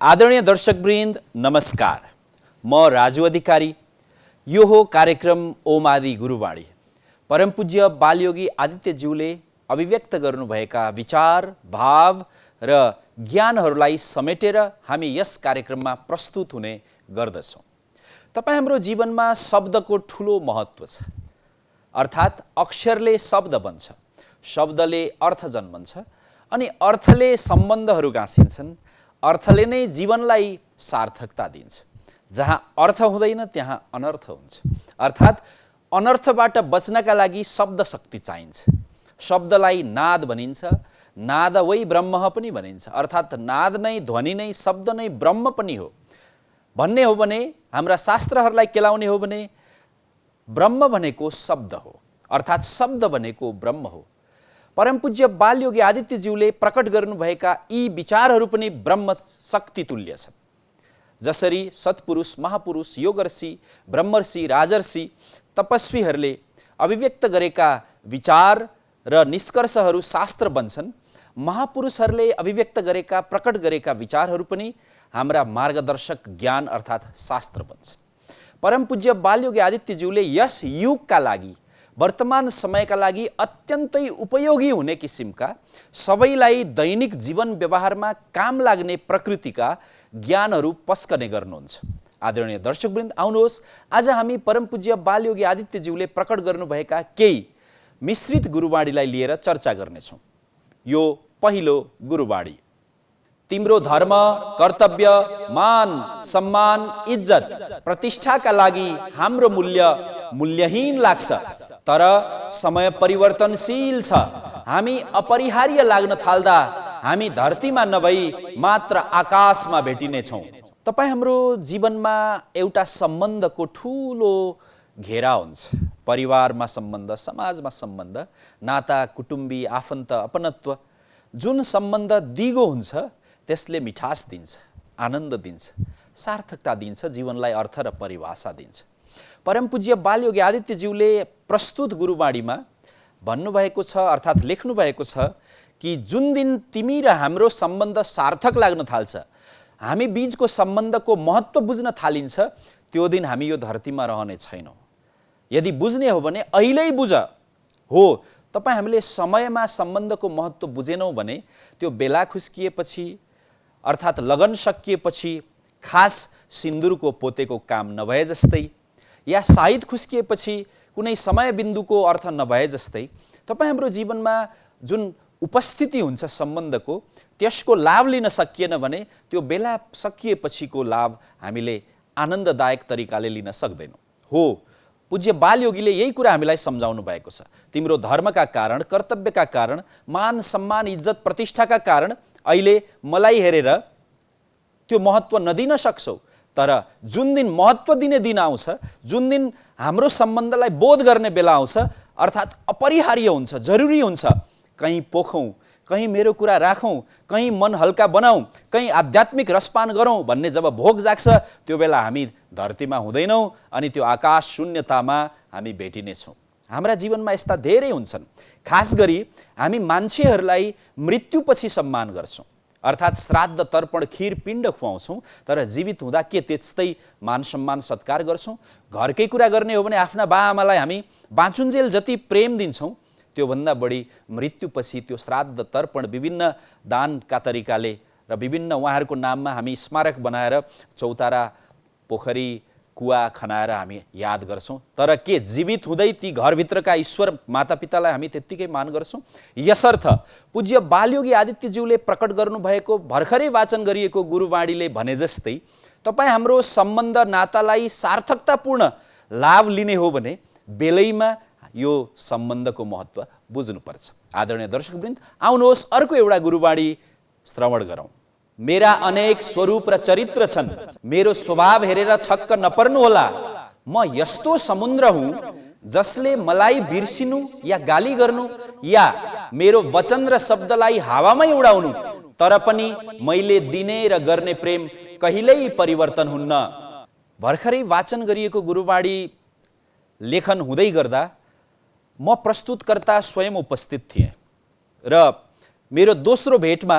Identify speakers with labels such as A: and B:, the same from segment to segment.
A: आदरणीय दर्शकवृन्द नमस्कार। म राजु अधिकारी। यो हो कार्यक्रम ओम आदि गुरुवाणी। परम पूज्य बालयोगी आदित्यज्यूले अभिव्यक्त गर्नुभएका विचार, भाव र ज्ञानहरूलाई समेटेर हामी यस कार्यक्रममा प्रस्तुत हुने गर्दछौँ। तपाईँ हाम्रो जीवनमा शब्दको ठुलो महत्त्व छ। अर्थात् अक्षरले शब्द बन्छ, शब्दले अर्थ जन्मन्छ अनि अर्थले सम्बन्धहरू गाँसिन्छन्। अर्थले नै जीवनलाई सार्थकता दिन्छ। जहाँ अर्थ हुँदैन त्यहाँ अनर्थ हुन्छ। अर्थात् अनर्थबाट बच्नका लागि शब्द शक्ति चाहिन्छ। शब्दलाई नाद भनिन्छ, नाद वै ब्रह्म पनि भनिन्छ। अर्थात् नाद नै, ध्वनि नै, शब्द नै ब्रह्म पनि हो भन्ने हो भने, हाम्रा शास्त्रहरूलाई केलाउने हो भने ब्रह्म भनेको शब्द हो, अर्थात् शब्द भनेको ब्रह्म हो। परम पूज्य बालयोगी आदित्यज्यूले प्रकट गर्नुभएका यी विचारहरू पनि ब्रह्म शक्ति तुल्य छन्। जसरी सत्पुरुष, महापुरुष, योगर्षि, ब्रह्मर्षि, राजर्षि, तपस्वीहरूले अभिव्यक्त गरेका विचार र निष्कर्षहरू शास्त्र बन्छन्, महापुरुषहरूले अभिव्यक्त गरेका, प्रकट गरेका विचारहरू पनि हाम्रा मार्गदर्शक ज्ञान अर्थात् शास्त्र बन्छन्। परम पूज्य बालयोगी आदित्यज्यूले यस युगका लागि, वर्तमान समयका लागि अत्यन्तै उपयोगी हुने किसिमका, सबैलाई दैनिक जीवन व्यवहारमा काम लाग्ने प्रकृतिका ज्ञानहरू पस्कने गर्नुहुन्छ। आदरणीय दर्शकवृन्द, आउनुहोस् आज हामी परम पूज्य बालयोगी आदित्यज्यूले प्रकट गर्नुभएका केही मिश्रित गुरुवाणीलाई लिएर चर्चा गर्नेछौँ। यो पहिलो गुरुवाणी। तिम्रो धर्म, कर्तव्य, मान, सम्मान, इज्जत, प्रतिष्ठाका लागि हाम्रो मूल्य मूल्यहीन लाग्छ, तर समय परिवर्तनशील छ। हामी अपरिहार्य लाग्न थाल्दा हामी धरतीमा नभई मात्र आकाशमा भेटिनेछौँ। तपाईँ हाम्रो जीवनमा एउटा सम्बन्धको ठुलो घेरा हुन्छ। परिवारमा सम्बन्ध, समाजमा सम्बन्ध, नाता, कुटुम्बी, आफन्त, अपनत्व, जुन सम्बन्ध दिगो हुन्छ त्यसले मिठास दिन्छ, आनन्द दिन्छ, सार्थकता दिन्छ, जीवनलाई अर्थ र परिभाषा दिन्छ। परम पूज्य बालयोगी आदित्यज्यूले प्रस्तुत गुरुवाणीमा भन्नुभएको छ, अर्थात् लेख्नुभएको छ कि जुन दिन तिमी र हाम्रो सम्बन्ध सार्थक लाग्न थाल्छ, हामी बीचको सम्बन्धको महत्त्व बुझ्न थालिन्छ, त्यो दिन हामी यो धरतीमा रहने छैनौँ। यदि बुझ्ने हो भने अहिल्यै बुझ। हो, तपाईँ हामीले समयमा सम्बन्धको महत्त्व बुझेनौँ भने त्यो बेला खुस्किएपछि, अर्थात् लगन सकिएपछि खास सिन्दुरको पोतेको काम नभए जस्तै, या साइत खुस्किएपछि कुनै समय बिन्दुको अर्थ नभए जस्तै, तपाईँ हाम्रो जीवनमा जुन उपस्थिति हुन्छ सम्बन्धको, त्यसको लाभ लिन सकिएन भने त्यो बेला सकिएपछिको लाभ हामीले आनन्ददायक तरिकाले लिन सक्दैनौँ। हो, पूज्य बालयोगीले यही कुरा हामीलाई सम्झाउनु भएको छ। तिम्रो धर्मका कारण, कर्तव्यका कारण, मान, सम्मान, इज्जत, प्रतिष्ठाका कारण अहिले मलाई हेरेर त्यो महत्त्व नदिन सक्छौ, तर जुन दिन महत्त्व दिने दिन आउँछ, जुन दिन हाम्रो सम्बन्धलाई बोध गर्ने बेला आउँछ, अर्थात् अपरिहार्य हुन्छ, जरुरी हुन्छ, कहीँ पोखौँ, कहीँ मेरो कुरा राखौँ, कहीँ मन हल्का बनाऊँ, कहीँ आध्यात्मिक रसपान गरौँ भन्ने जब भोग जाग्छ, त्यो बेला हामी धरतीमा हुँदैनौँ अनि त्यो आकाश शून्यतामा हामी भेटिनेछौँ। हाम्रा जीवनमा यस्ता धेरै हुन्छन्। खास गरी हामी मान्छेहरूलाई मृत्युपछि सम्मान गर्छौँ, अर्थात् श्राद्ध, तर्पण, खिर, पिण्ड खुवाउँछौँ, तर जीवित हुँदा के त्यस्तै मान सम्मान सत्कार गर्छौँ? घरकै कुरा गर्ने हो भने आफ्ना बाआमालाई हामी बाँचुन्जेल जति प्रेम दिन्छौँ, त्योभन्दा बढी मृत्युपछि त्यो श्राद्ध, तर्पण, विभिन्न दानका तरिकाले र विभिन्न उहाँहरूको नाममा हामी स्मारक बनाएर चौतारा, पोखरी, कुवा खनाएर हामी याद गर्छौँ। तर के जीवित हुँदै ती घरभित्रका ईश्वर मातापितालाई हामी त्यत्तिकै मान गर्छौँ? यसर्थ पूज्य बालयोगी आदित्यज्यूले प्रकट गर्नुभएको भर्खरै वाचन गरिएको गुरुवाणीले भने जस्तै तपाईँ हाम्रो सम्बन्ध, नातालाई सार्थकतापूर्ण लाभ लिने हो भने बेलैमा यो सम्बन्धको महत्त्व बुझ्नुपर्छ। आदरणीय दर्शकवृन्द, आउनुहोस् अर्को एउटा गुरुवाणी श्रवण गरौँ। मेरा अनेक स्वरूप र चरित्र छन्, मेरो स्वभाव हेरेर छक्क नपर्नुहोला। म यस्तो समुद्र हुँ जसले मलाई बिर्सिनु या गाली गर्नु या मेरो वचन र शब्दलाई हावामै उडाउनु, तर पनि मैले दिने र गर्ने प्रेम कहिल्यै परिवर्तन हुन्न। भर्खरै वाचन गरिएको गुरुवाणी लेखन हुँदै गर्दा म प्रस्तुतकर्ता स्वयं उपस्थित थिएँ र मेरो दोस्रो भेटमा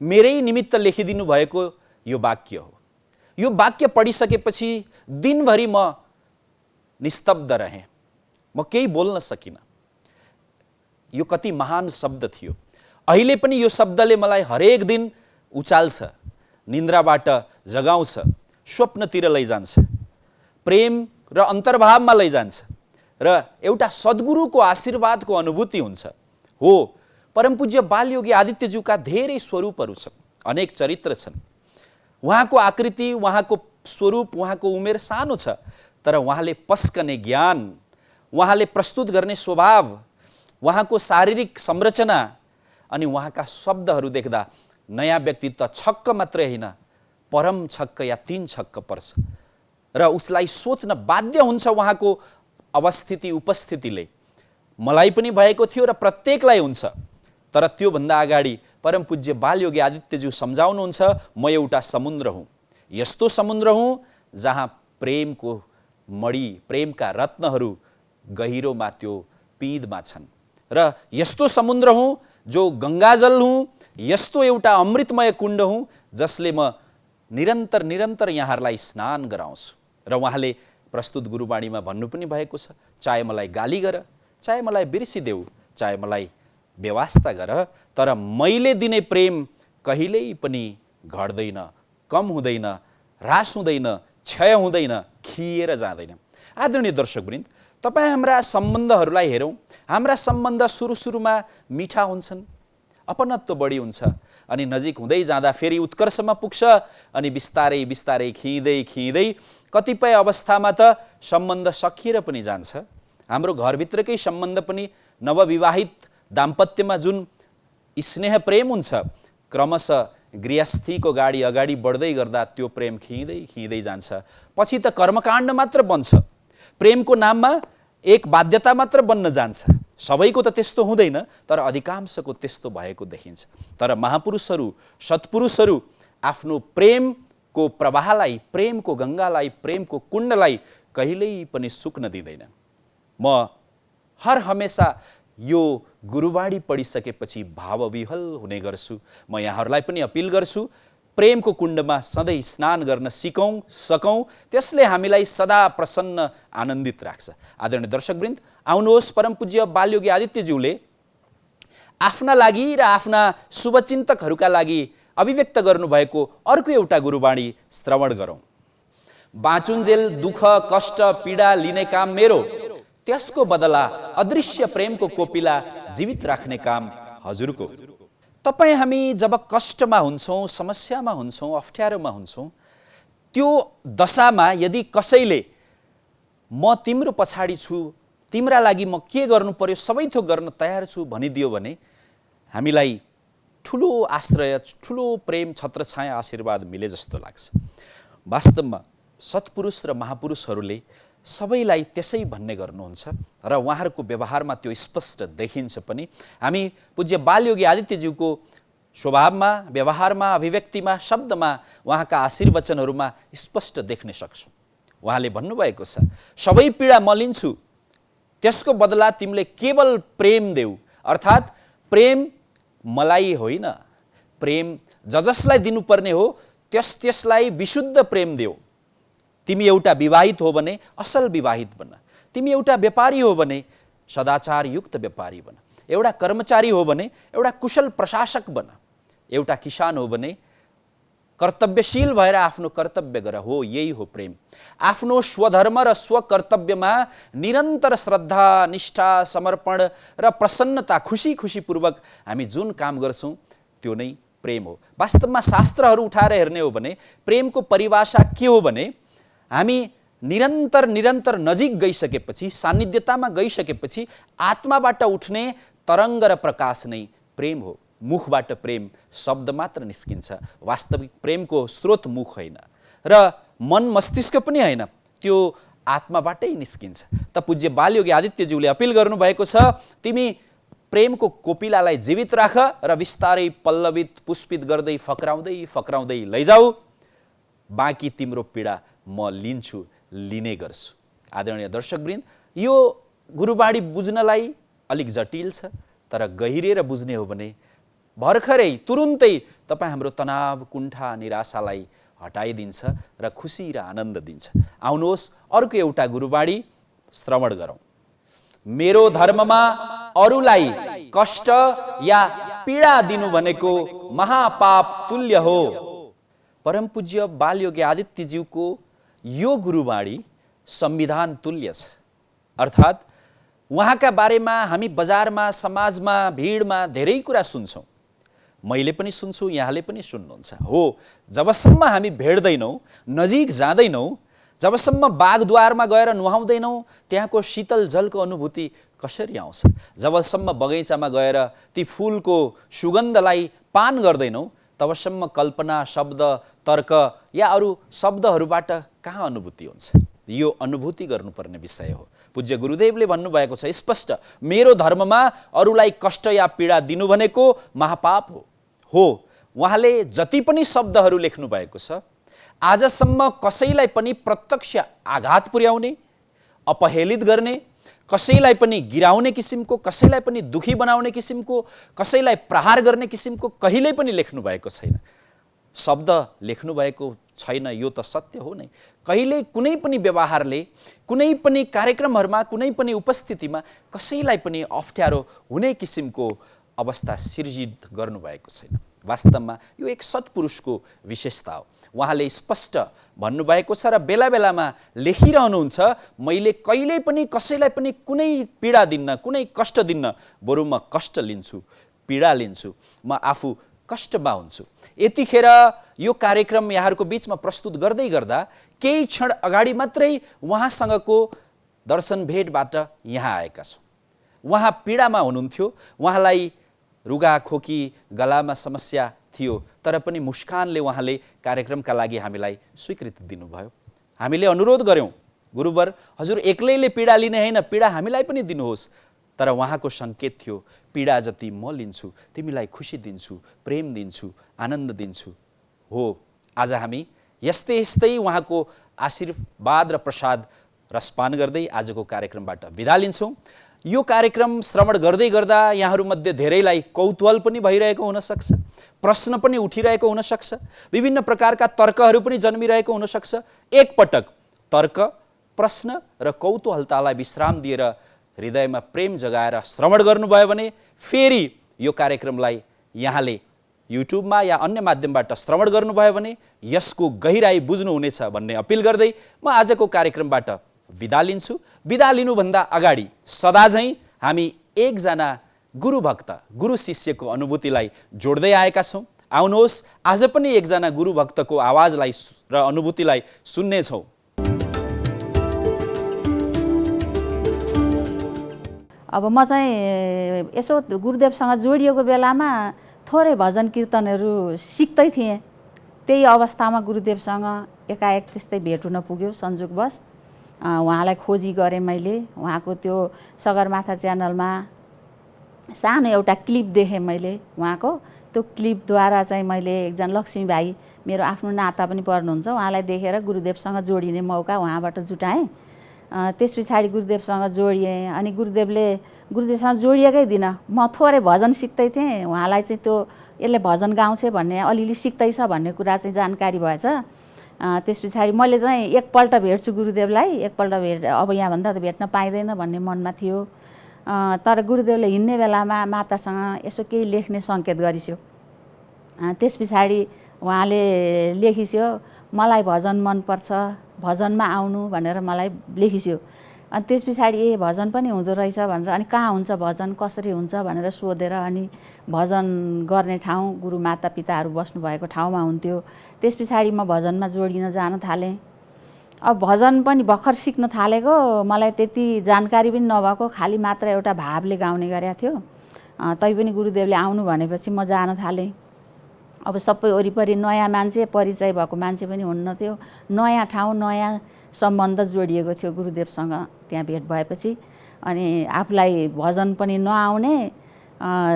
A: मेरै निमित्त लेखिदिनु भएको यो वाक्य हो। यो वाक्य पढिसकेपछि दिनभरि म निस्तब्ध रहेँ, म केही बोल्न सकिनँ। यो कति महान शब्द थियो। अहिले पनि यो शब्दले मलाई हरेक दिन उचाल्छ, निन्द्राबाट जगाउँछ, स्वप्नतिर लैजान्छ, प्रेम र अन्तर्भावमा लैजान्छ र एउटा सद्गुरुको आशीर्वादको अनुभूति हुन्छ। हो, परमपूज्य बालयोगी आदित्यज्यूका धेरै स्वरूपहरू छन्, अनेक चरित्र छन्। उहाँको आकृति, उहाँको स्वरूप, उहाँको उमेर सानो छ, तर उहाँले पस्कने ज्ञान, उहाँले प्रस्तुत गर्ने स्वभाव, उहाँको शारीरिक संरचना अनि उहाँका शब्दहरू देख्दा नयाँ व्यक्तित्व छक्क मात्रै होइन, परम छक्क या 3 छक्क पर्छ र उसलाई सोच्न बाध्य हुन्छ उहाँको अवस्थिति उपस्थितिले। मलाई पनि भएको थियो र प्रत्येकलाई हुन्छ। तर त्योभन्दा अगाडि परमपूज्य बालयोगी आदित्यज्यू सम्झाउनुहुन्छ, म एउटा समुद्र हुँ, यस्तो समुद्र हुँ जहाँ प्रेमको मडी, प्रेमका रत्नहरू गहिरोमा त्यो पिँधमा छन्, र यस्तो समुद्र हुँ जो गङ्गाजल हुँ, यस्तो एउटा अमृतमय कुण्ड हुँ जसले म निरन्तर निरन्तर यहाँहरूलाई स्नान गराउँछु। र उहाँले प्रस्तुत गुरुवाणीमा भन्नु पनि भएको छ, चाहे मलाई गाली गर, चाहे मलाई बिर्सिदेऊ, चाहे मलाई बेवास्ता गर, तर मैले दिने प्रेम कहिल्यै पनि घट्दैन, कम हुँदैन, ह्रास हुँदैन, क्षय हुँदैन, खिएर जाँदैन। आदरणीय दर्शकवृन्द, तपाईँ हाम्रा सम्बन्धहरूलाई हेरौँ। हाम्रा सम्बन्ध सुरुमा मिठा हुन्छन्, अपनत्व बढी हुन्छ, अनि नजिक हुँदै जाँदा फेरि उत्कर्षमा पुग्छ, अनि बिस्तारै बिस्तारै खिँदै खिँदै कतिपय अवस्थामा त सम्बन्ध सकिएर पनि जान्छ। हाम्रो घरभित्रकै सम्बन्ध पनि नवविवाहित दाम्पत्यमा जुन स्नेह प्रेम हुन्छ, क्रमशः गृहस्थीको गाडी अगाडि बढ्दै गर्दा त्यो प्रेम खिँदै खिँदै जान्छ। पछि त कर्मकाण्ड मात्र बन्छ, प्रेमको नाममा एक बाध्यता मात्र बन्न जान्छ। सबैको त त्यस्तो हुँदैन, तर अधिकांशको त्यस्तो भएको देखिन्छ। तर महापुरुषहरू, सत्पुरुषहरू आफ्नो प्रेमको प्रवाहलाई, प्रेमको गङ्गालाई, प्रेमको कुण्डलाई कहिल्यै पनि सुक्न दिँदैन। म हर हमेसा यो गुरुवाणी पढिसकेपछि भावविह्वल हुने गर्छु। म यहाँहरूलाई पनि अपिल गर्छु, प्रेमको कुण्डमा सधैँ स्नान गर्न सकौँ, त्यसले हामीलाई सदा प्रसन्न आनन्दित राख्छ। आदरणीय दर्शकवृन्द, आउनुहोस् परमपूज्य बालयोगी आदित्यज्यूले आफ्ना लागि र आफ्ना शुभचिन्तकहरूका लागि अभिव्यक्त गर्नुभएको अर्को एउटा गुरुवाणी श्रवण गरौँ। बाँचुन्जेल दुःख कष्ट पीडा लिने काम मेरो, त्यसको बदला अदृश्य प्रेमको कोपिला जीवित राख्ने काम हजुरको। तपाईँ हामी जब कष्टमा हुन्छौँ, समस्यामा हुन्छौँ, अप्ठ्यारोमा हुन्छौँ, त्यो दशामा यदि कसैले म तिम्रो पछाडि छु, तिम्रा लागि म के गर्नु पर्यो सबै थोक गर्न तयार छु भनिदियो भने हामीलाई ठुलो आश्रय, ठुलो प्रेम, छत्रछाया, आशीर्वाद मिले जस्तो लाग्छ। वास्तवमा सत्पुरुष र महापुरुषहरूले सबैलाई त्यसै भन्ने गर्नुहुन्छ र उहाँहरूको व्यवहारमा त्यो स्पष्ट देखिन्छ पनि। हामी पूज्य बालयोगी आदित्यज्यूको स्वभावमा, व्यवहारमा, अभिव्यक्तिमा, शब्दमा, उहाँका आशीर्वचनहरूमा स्पष्ट देख्न सक्छौँ। उहाँले भन्नुभएको छ, सबै पीडा म लिन्छु, त्यसको बदला तिमीले केवल प्रेम देऊ। अर्थात् प्रेम मलाई होइन, प्रेम जसलाई दिनुपर्ने हो त्यसलाई विशुद्ध प्रेम देऊ। तिमी एउटा विवाहित हो भने असल विवाहित बन, तिमी एउटा व्यापारी हो भने सदाचारयुक्त व्यापारी बन, एउटा कर्मचारी हो भने एउटा कुशल प्रशासक बन, एउटा किसान हो भने कर्तव्यशील भएर आफ्नो कर्तव्य गर। हो, यही हो प्रेम। आफ्नो स्वधर्म र स्वकर्तव्यमा निरन्तर श्रद्धा, निष्ठा, समर्पण र प्रसन्नता, खुसीपूर्वक हामी जुन काम गर्छौँ त्यो नै प्रेम हो। वास्तवमा शास्त्रहरू उठाएर हेर्ने हो भने प्रेमको परिभाषा के हो भने हामी निरन्तर नजिक गइसकेपछि, सान्निध्यतामा गइसकेपछि आत्माबाट उठ्ने तरङ्ग र प्रकाश नै प्रेम हो। मुखबाट प्रेम शब्द मात्र निस्किन्छ, वास्तविक प्रेमको स्रोत मुख होइन र मन मस्तिष्क पनि होइन, त्यो आत्माबाटै निस्किन्छ। त पूज्य बालयोगी आदित्यज्यूले अपिल गर्नुभएको छ, तिमी प्रेमको कोपिलालाई जीवित राख र विस्तारै पल्लवित, पुष्पित गर्दै फक्राउँदै लैजाऊ। बाँकी तिम्रो पीडा म लिन्छु, लिने गर्छु। आदरणीय दर्शकवृन्द, यो गुरुवाणी बुझ्नलाई अलिक जटिल छ, तर गहिरिएर बुझ्ने हो भने भर्खरै तुरुन्तै तपाईँ हाम्रो तनाव, कुण्ठा, निराशालाई हटाइदिन्छ र खुसी र आनन्द दिन्छ। आउनुहोस् अर्को एउटा गुरुवाणी श्रवण गरौँ। मेरो धर्ममा अरूलाई कष्ट या पीडा दिनु भनेको महापाप तुल्य हो। परम पूज्य बालयोगी आदित्यज्यूको यो गुरुवाणी संविधान तुल्य छ। अर्थात् उहाँका बारेमा हामी बजारमा, समाजमा, भिडमा धेरै कुरा सुन्छौँ। मैले पनि सुन्छु, यहाँले पनि सुन्नुहुन्छ। हो, जबसम्म हामी भेट्दैनौँ, नजिक जाँदैनौँ, जबसम्म बागद्वारमा गएर नुहाउँदैनौँ, त्यहाँको शीतल जलको अनुभूति कसरी आउँछ? जबसम्म बगैँचामा गएर ती फुलको सुगन्धलाई पान गर्दैनौँ, तबसम्म कल्पना, शब्द, तर्क या अरू शब्दहरूबाट कहाँ अनुभूति हुन्छ? यो अनुभूति गर्नुपर्ने विषय हो। पूज्य गुरुदेवले भन्नुभएको छ स्पष्ट, मेरो धर्ममा अरूलाई कष्ट या पीडा दिनु भनेको महापाप हो। उहाँले जति पनि शब्दहरू लेख्नु भएको छ, आजसम्म कसैलाई पनि प्रत्यक्ष आघात पुर्याउने, अपहेलित गर्ने, कसैलाई पनि गिराउने किसिमको, कसैलाई पनि दुखी बनाउने किसिमको, कसैलाई प्रहार गर्ने किसिमको कहिल्यै पनि लेख्नु भएको छैन। शब्द लेख्नु भएको छैन, यो त सत्य हो नै। कहिल्यै कुनै पनि व्यवहारले, कुनै पनि कार्यक्रमहरूमा, कुनै पनि उपस्थितिमा कसैलाई पनि अप्ठ्यारो हुने किसिमको अवस्था सिर्जित गर्नुभएको छैन। वास्तवमा यो एक सत्पुरुषको विशेषता हो। उहाँले स्पष्ट भन्नुभएको छ र बेला बेलामा लेखिरहनुहुन्छ, मैले कहिल्यै पनि कसैलाई पनि कुनै पीडा दिन्न, कुनै कष्ट दिन्न, बरु म कष्ट लिन्छु, पीडा लिन्छु, म आफू कष्टमा हुन्छु। यतिखेर यो कार्यक्रम यहाँहरूको बिचमा प्रस्तुत गर्दै गर्दा केही क्षण अगाडि मात्रै उहाँसँगको दर्शन भेटबाट यहाँ आएका छौँ। उहाँ पीडामा हुनुहुन्थ्यो, उहाँलाई रुगा खोकी, गलामा समस्या थियो, तर पनि मुस्कानले उहाँले कार्यक्रमका लागि हामीलाई स्वीकृति दिनुभयो। हामीले अनुरोध गऱ्यौँ, गुरुवर हजुर एक्लैले पीडा लिने होइन, पीडा हामीलाई पनि दिनुहोस्। तर उहाँको सङ्केत थियो, पीडा जति म लिन्छु, तिमीलाई खुसी दिन्छु, प्रेम दिन्छु, आनन्द दिन्छु। हो, आज हामी यस्तै यस्तै उहाँको आशीर्वाद र प्रसाद रसपान गर्दै आजको कार्यक्रमबाट बिदा लिन्छौँ। यो कार्यक्रम श्रवण गर्दै गर्दा यहाँहरूमध्ये धेरैलाई कौतूहल पनि भइरहेको हुनसक्छ, प्रश्न पनि उठिरहेको हुनसक्छ, विभिन्न प्रकारका तर्कहरू पनि जन्मिरहेको हुनसक्छ। एकपटक तर्क, प्रश्न र कौतूहलतालाई विश्राम दिएर हृदयमा प्रेम जगाएर श्रवण गर्नुभयो भने फेरि यो कार्यक्रमलाई यहाँले युट्युबमा या अन्य माध्यमबाट श्रवण गर्नुभयो भने यसको गहिराई बुझ्नुहुनेछ भन्ने अपिल गर्दै म आजको कार्यक्रमबाट बिदा लिन्छु। बिदा लिनुभन्दा अगाडि सदाझैँ हामी एकजना गुरुभक्त, गुरु शिष्यको अनुभूतिलाई जोड्दै आएका छौँ। आउनुहोस् आज पनि एकजना गुरुभक्तको आवाजलाई र अनुभूतिलाई सुन्नेछौँ।
B: अब म चाहिँ यसो गुरुदेवसँग जोडिएको बेलामा थोरै भजन कीर्तनहरू सिक्दै थिएँ। त्यही अवस्थामा गुरुदेवसँग एकाएक त्यस्तै भेट हुन पुग्यो संयोगवश। उहाँलाई खोजी गरेँ मैले। उहाँको त्यो सगरमाथा च्यानलमा सानो एउटा क्लिप देखेँ मैले उहाँको। त्यो क्लिपद्वारा चाहिँ मैले एकजना लक्ष्मी भाइ, मेरो आफ्नो नाता पनि पर्नुहुन्छ, उहाँलाई देखेर गुरुदेवसँग जोडिने मौका उहाँबाट जुटाएँ। त्यस पछाडि गुरुदेवसँग जोडिएँ। अनि गुरुदेवसँग जोडिएकै दिन म थोरै भजन सिक्दै थिएँ। उहाँलाई चाहिँ त्यो यसले भजन गाउँछ भन्ने, अलिअलि सिक्दैछ भन्ने कुरा चाहिँ जानकारी भएछ। त्यस पछाडि मैले चाहिँ एकपल्ट भेट्छु गुरुदेवलाई, एकपल्ट अब यहाँभन्दा त भेट्न पाइँदैन भन्ने मनमा थियो। तर गुरुदेवले हिँड्ने बेलामा मातासँग यसो केही लेख्ने सङ्केत गरिस्यो। त्यस पछाडि उहाँले लेखिस्यो, मलाई भजन मनपर्छ, भजनमा आउनु भनेर मलाई लेखिस्यो। अनि त्यस पछाडि भजन पनि हुँदो रहेछ भनेर, अनि कहाँ हुन्छ भजन, कसरी हुन्छ भनेर सोधेर अनि भजन गर्ने ठाउँ गुरु माता पिताहरू बस्नुभएको ठाउँमा हुन्थ्यो। त्यस पछाडि म भजनमा जोडिन जान थालेँ। अब भजन पनि भर्खर सिक्न थालेको, मलाई त्यति जानकारी पनि नभएको, खालि मात्र एउटा भावले गाउने गरेको थियो। तैपनि गुरुदेवले आउनु भनेपछि म जान थालेँ। अब सबै वरिपरि नयाँ मान्छे, परिचय भएको मान्छे पनि हुन्न थियो। नयाँ ठाउँ, नयाँ सम्बन्ध जोडिएको थियो गुरुदेवसँग त्यहाँ भेट भएपछि। अनि आफूलाई भजन पनि नआउने,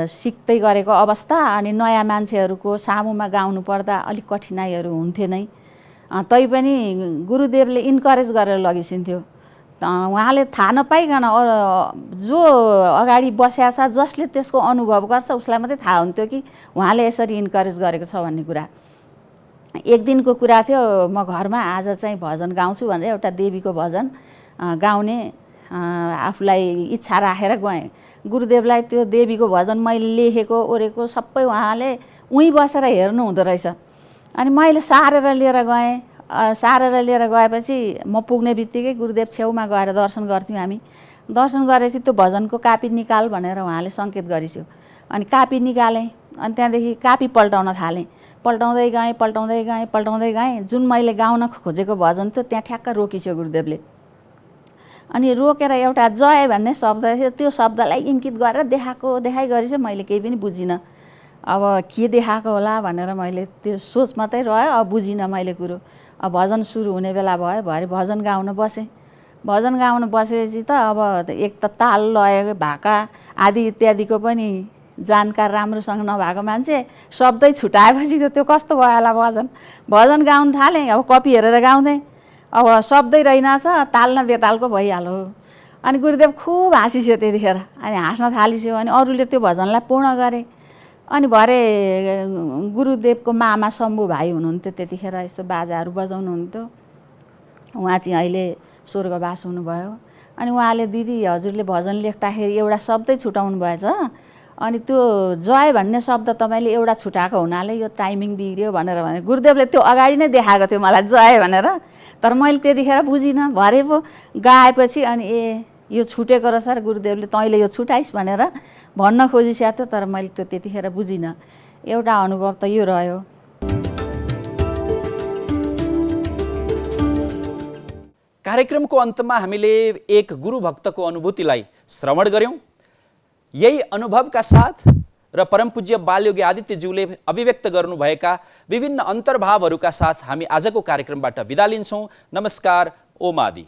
B: सिक्दै गरेको अवस्था, अनि नयाँ मान्छेहरूको सामुमा गाउनु पर्दा अलिक कठिनाइहरू हुन्थे नै। तैपनि गुरुदेवले इन्करेज गरेर लगिसिन्थ्यो। उहाँले थाहा नपाइकन जो अगाडि बसेको छ जसले त्यसको अनुभव गर्छ उसलाई मात्रै थाहा हुन्थ्यो कि उहाँले यसरी इन्करेज गरेको छ भन्ने कुरा। एक दिनको कुरा थियो, म घरमा आज चाहिँ भजन गाउँछु भनेर एउटा देवीको भजन गाउने आफूलाई इच्छा राखेर गएँ। गुरुदेवलाई त्यो देवीको भजन मैले लेखेको ओरेको सबै उहाँले उहीँ बसेर हेर्नु हुँदो रहेछ। अनि मैले सारेर लिएर गएँ। सारेर लिएर गएपछि म पुग्ने बित्तिकै गुरुदेव छेउमा गएर दर्शन गर्थ्यौँ हामी। दर्शन गरेपछि त्यो भजनको कापी निकाल भनेर उहाँले सङ्केत गरिसक्यो। अनि कापी निकालेँ। अनि त्यहाँदेखि कापी पल्टाउन थालेँ। पल्टाउँदै गएँ। जुन मैले गाउन खोजेको भजन थियो त्यहाँ ठ्याक्क रोकिसक्यो गुरुदेवले। अनि रोकेर एउटा जय भन्ने शब्द थियो, त्यो शब्दलाई इङ्कित गरेर देखाइ गरेछ। मैले केही पनि बुझिनँ। अब के देखाएको होला भनेर मैले त्यो सोच मात्रै रह्यो। अब बुझिनँ मैले कुरो। अब भजन सुरु हुने बेला भयो। भरे भजन गाउन बसेँ। भजन गाउन बसेपछि त अब एक त ताल लय भाका आदि इत्यादिको पनि जानकार राम्रोसँग नभएको मान्छे शब्दै छुटाएपछि त त्यो कस्तो भयो होला भजन गाउन थालेँ। अब कपी हेरेर गाउँदै अब शब्दै रहेनछ, ताल न बेतालको भइहाल्यो। अनि गुरुदेव खुब हाँसिस्यो त्यतिखेर। अनि हाँस्न थालिस्यो। अनि अरूले त्यो भजनलाई पूर्ण गरे। अनि भरे गुरुदेवको मामा शम्भु भाइ हुनुहुन्थ्यो त्यतिखेर, यसो बाजाहरू बजाउनुहुन्थ्यो। उहाँ चाहिँ अहिले स्वर्गवास हुनुभयो। अनि उहाँले दिदी हजुरले भजन लेख्दाखेरि एउटा शब्दै छुटाउनु भएछ। अनि त्यो जय भन्ने शब्द तपाईँले एउटा छुटाएको हुनाले यो टाइमिङ बिग्रियो भनेर भने। गुरुदेवले त्यो अगाडि नै देखाएको थियो मलाई जय भनेर। तर मैले त्यतिखेर बुझिनँ। भरे पो गाएपछि अनि यो छुटेको रहेछ र गुरुदेवले तैँले यो छुटाइस् भनेर भन्न खोजिसकेको थियो। तर मैले त्यो त्यतिखेर बुझिनँ। एउटा अनुभव त यो रह्यो।
A: कार्यक्रमको अन्तमा हामीले एक गुरुभक्तको अनुभूतिलाई श्रवण गऱ्यौँ। यही अनुभवका साथ र परमपूज्य बालयोगी आदित्यज्यूले अभिव्यक्त गर्नुभएका विभिन्न अन्तर्भावहरूका साथ हामी आजको कार्यक्रमबाट बिदा लिन्छौँ। नमस्कार। ओम आदि।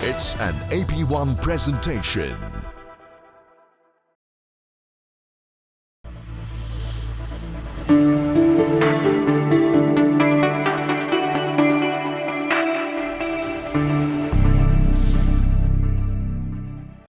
C: It's an AP1 presentation.